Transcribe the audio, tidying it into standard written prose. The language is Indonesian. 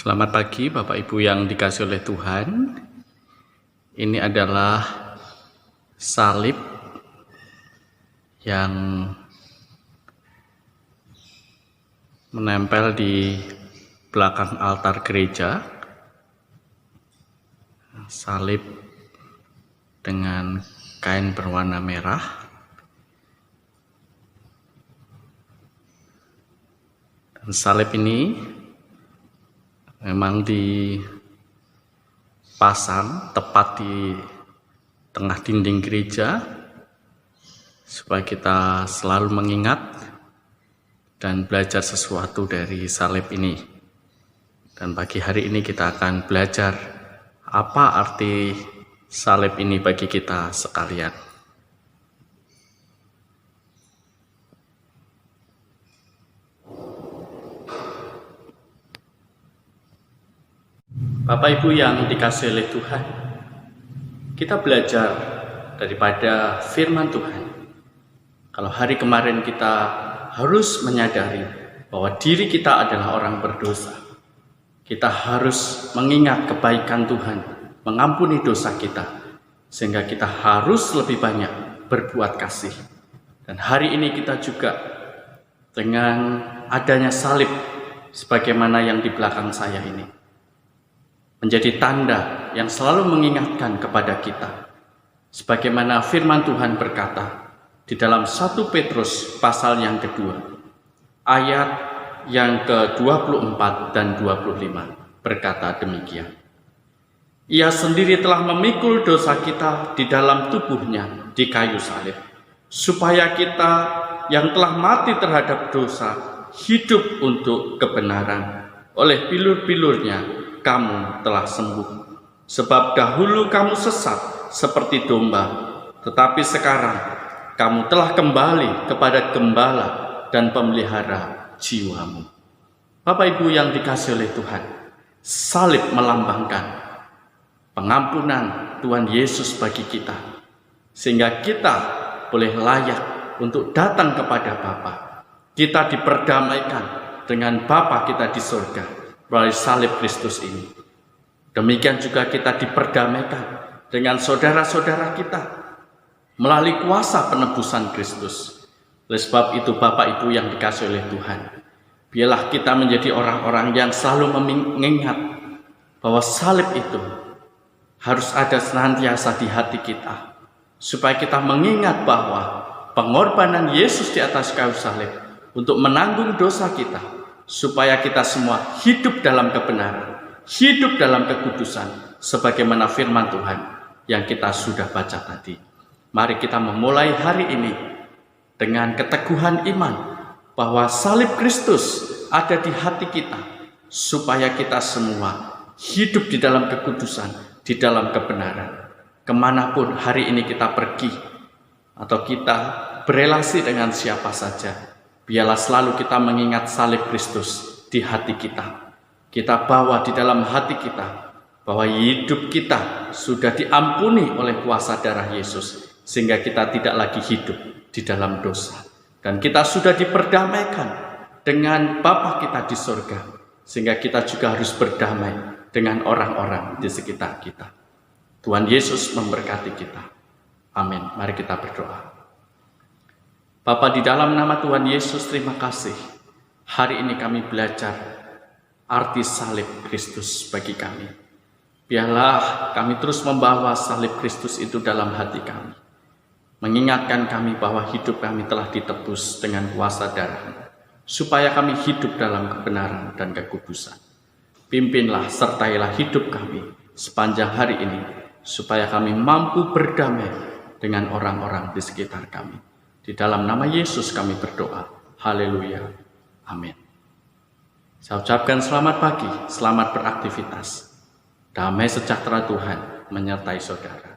Selamat pagi Bapak Ibu yang dikasihi oleh Tuhan. Ini adalah salib yang menempel di belakang altar gereja. Salib dengan kain berwarna merah. Dan salib ini memang dipasang tepat di tengah dinding gereja supaya kita selalu mengingat dan belajar sesuatu dari salib ini. Dan pagi hari ini kita akan belajar apa arti salib ini bagi kita sekalian. Bapak Ibu yang dikasihi oleh Tuhan, kita belajar daripada firman Tuhan. Kalau hari kemarin kita harus menyadari bahwa diri kita adalah orang berdosa. Kita harus mengingat kebaikan Tuhan, mengampuni dosa kita, sehingga kita harus lebih banyak berbuat kasih. Dan hari ini kita juga dengan adanya salib sebagaimana yang di belakang saya ini, menjadi tanda yang selalu mengingatkan kepada kita. Sebagaimana firman Tuhan berkata di dalam 1 Petrus pasal yang kedua, ayat yang ke-24 dan 25 berkata demikian. Ia sendiri telah memikul dosa kita di dalam tubuhnya di kayu salib, supaya kita yang telah mati terhadap dosa hidup untuk kebenaran. Oleh bilur-bilurnya kamu telah sembuh. Sebab dahulu kamu sesat seperti domba, tetapi sekarang kamu telah kembali kepada gembala dan pemelihara jiwamu. Bapak Ibu yang dikasihi oleh Tuhan, salib melambangkan pengampunan Tuhan Yesus bagi kita, sehingga kita boleh layak untuk datang kepada Bapa. Kita diperdamaikan dengan Bapa kita di surga melalui salib Kristus ini. Demikian juga kita diperdamaikan dengan saudara-saudara kita melalui kuasa penebusan Kristus. Oleh sebab itu Bapak Ibu yang dikasihi oleh Tuhan, biarlah kita menjadi orang-orang yang selalu mengingat bahwa salib itu harus ada senantiasa di hati kita, supaya kita mengingat bahwa pengorbanan Yesus di atas kayu salib untuk menanggung dosa kita, supaya kita semua hidup dalam kebenaran, hidup dalam kekudusan, sebagaimana firman Tuhan yang kita sudah baca tadi. Mari kita memulai hari ini dengan keteguhan iman bahwa salib Kristus ada di hati kita, supaya kita semua hidup di dalam kekudusan, di dalam kebenaran. Kemanapun hari ini kita pergi, atau kita berelasi dengan siapa saja, biarlah selalu kita mengingat salib Kristus di hati kita. Kita bawa di dalam hati kita bahwa hidup kita sudah diampuni oleh kuasa darah Yesus, sehingga kita tidak lagi hidup di dalam dosa. Dan kita sudah diperdamaikan dengan Bapa kita di surga, sehingga kita juga harus berdamai dengan orang-orang di sekitar kita. Tuhan Yesus memberkati kita. Amin. Mari kita berdoa. Bapa, di dalam nama Tuhan Yesus, terima kasih. Hari ini kami belajar arti salib Kristus bagi kami. Biarlah kami terus membawa salib Kristus itu dalam hati kami, mengingatkan kami bahwa hidup kami telah ditebus dengan kuasa darah, supaya kami hidup dalam kebenaran dan kekudusan. Pimpinlah, sertailah hidup kami sepanjang hari ini, supaya kami mampu berdamai dengan orang-orang di sekitar kami. Di dalam nama Yesus kami berdoa. Haleluya. Amin. Saya ucapkan selamat pagi, selamat beraktivitas. Damai sejahtera Tuhan menyertai saudara.